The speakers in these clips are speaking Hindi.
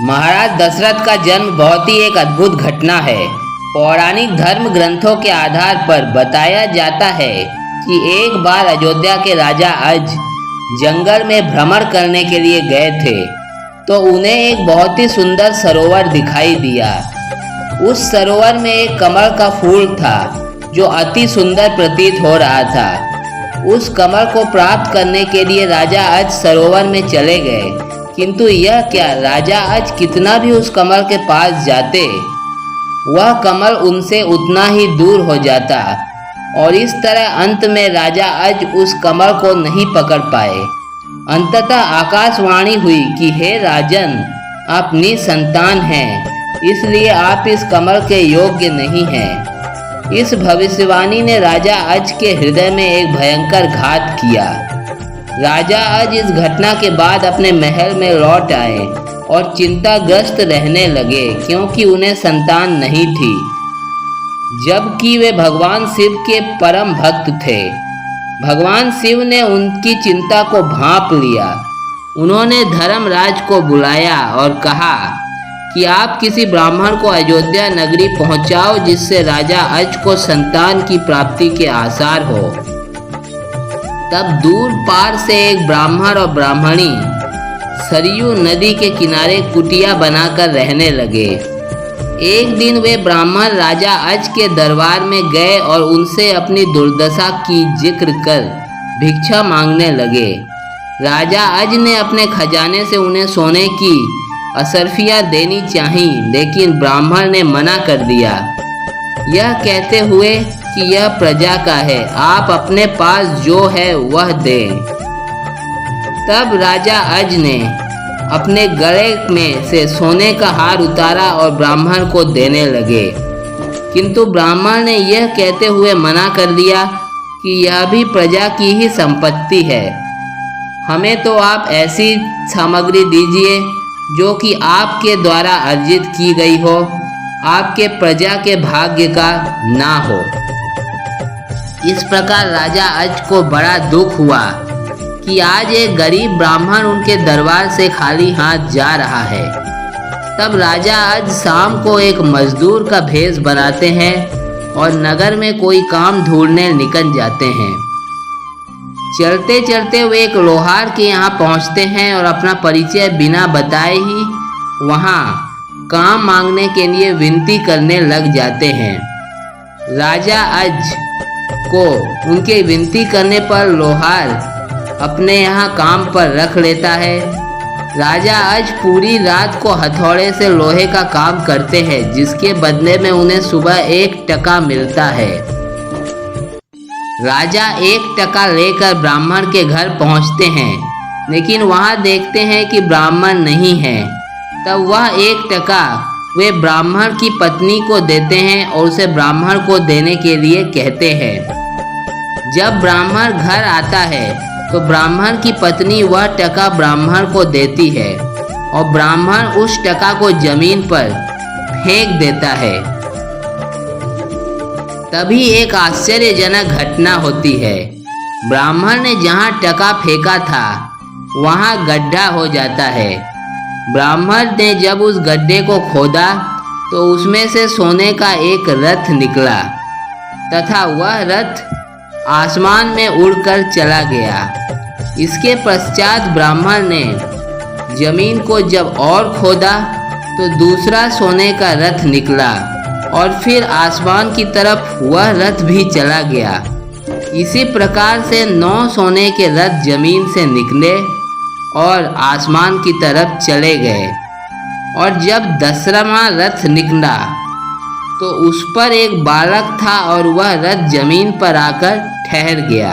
महाराज दशरथ का जन्म बहुत ही एक अद्भुत घटना है। पौराणिक धर्म ग्रंथों के आधार पर बताया जाता है कि एक बार अयोध्या के राजा अज जंगल में भ्रमण करने के लिए गए थे, तो उन्हें एक बहुत ही सुंदर सरोवर दिखाई दिया। उस सरोवर में एक कमल का फूल था जो अति सुंदर प्रतीत हो रहा था। उस कमल को प्राप्त करने के लिए राजा अज सरोवर में चले गए, किंतु यह क्या, राजा अज कितना भी उस कमल के पास जाते, वह कमल उनसे उतना ही दूर हो जाता और इस तरह अंत में राजा अज उस कमल को नहीं पकड़ पाए। अंततः आकाशवाणी हुई कि हे राजन, आप निसंतान हैं, इसलिए आप इस कमल के योग्य नहीं हैं। इस भविष्यवाणी ने राजा अज के हृदय में एक भयंकर घात किया। राजा अज इस घटना के बाद अपने महल में लौट आए और चिंताग्रस्त रहने लगे, क्योंकि उन्हें संतान नहीं थी, जबकि वे भगवान शिव के परम भक्त थे। भगवान शिव ने उनकी चिंता को भांप लिया। उन्होंने धर्मराज को बुलाया और कहा कि आप किसी ब्राह्मण को अयोध्या नगरी पहुंचाओ, जिससे राजा अज को संतान की प्राप्ति के आसार हो। तब दूर पार से एक ब्राह्मण और ब्राह्मणी सरयू नदी के किनारे कुटिया बनाकर रहने लगे। एक दिन वे ब्राह्मण राजा अज के दरबार में गए और उनसे अपनी दुर्दशा की जिक्र कर भिक्षा मांगने लगे। राजा अज ने अपने खजाने से उन्हें सोने की असरफियाँ देनी चाहिए, लेकिन ब्राह्मण ने मना कर दिया, यह कहते हुए कि यह प्रजा का है, आप अपने पास जो है वह दें। तब राजा अज ने अपने गले में से सोने का हार उतारा और ब्राह्मण को देने लगे, किंतु ब्राह्मण ने यह कहते हुए मना कर दिया कि यह भी प्रजा की ही संपत्ति है, हमें तो आप ऐसी सामग्री दीजिए जो कि आपके द्वारा अर्जित की गई हो, आपके प्रजा के भाग्य का ना हो। इस प्रकार राजा अज को बड़ा दुख हुआ कि आज एक गरीब ब्राह्मण उनके दरबार से खाली हाथ जा रहा है। तब राजा अज शाम को एक मजदूर का भेष बनाते हैं और नगर में कोई काम ढूंढने निकल जाते हैं। चलते चलते वे एक लोहार के यहाँ पहुँचते हैं और अपना परिचय बिना बताए ही वहाँ काम मांगने के लिए विनती करने लग जाते हैं। राजा अज को उनके विनती करने पर लोहार अपने यहाँ काम पर रख लेता है। राजा अज पूरी रात को हथौड़े से लोहे का काम करते हैं, जिसके बदले में उन्हें सुबह 1 टका मिलता है। राजा 1 टका लेकर ब्राह्मण के घर पहुँचते हैं, लेकिन वहाँ देखते हैं कि ब्राह्मण नहीं है। तब वह 1 टका वे ब्राह्मण की पत्नी को देते हैं और उसे ब्राह्मण को देने के लिए कहते हैं। जब ब्राह्मण घर आता है तो ब्राह्मण की पत्नी वह टका ब्राह्मण को देती है और ब्राह्मण उस टका को जमीन पर फेंक देता है। तभी एक आश्चर्यजनक घटना होती है। ब्राह्मण ने जहाँ टका फेंका था वहाँ गड्ढा हो जाता है। ब्राह्मण ने जब उस गड्ढे को खोदा तो उसमें से सोने का एक रथ निकला तथा वह रथ आसमान में उड़कर चला गया। इसके पश्चात ब्राह्मण ने जमीन को जब और खोदा तो दूसरा सोने का रथ निकला और फिर आसमान की तरफ वह रथ भी चला गया। इसी प्रकार से 9 सोने के रथ जमीन से निकले और आसमान की तरफ चले गए, और जब 10वां रथ निकला तो उस पर एक बालक था और वह रथ जमीन पर आकर ठहर गया।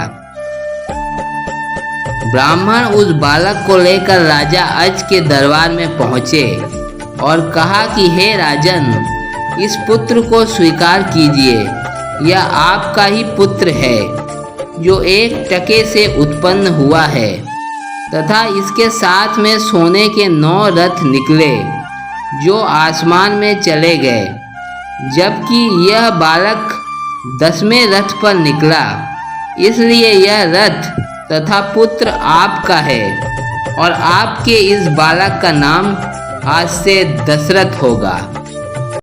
ब्राह्मण उस बालक को लेकर राजा अज के दरबार में पहुँचे और कहा कि हे राजन, इस पुत्र को स्वीकार कीजिए, यह आपका ही पुत्र है जो 1 टके से उत्पन्न हुआ है, तथा इसके साथ में सोने के 9 रथ निकले जो आसमान में चले गए, जबकि यह बालक 10वें रथ पर निकला, इसलिए यह रथ तथा पुत्र आपका है और आपके इस बालक का नाम आज से दशरथ होगा।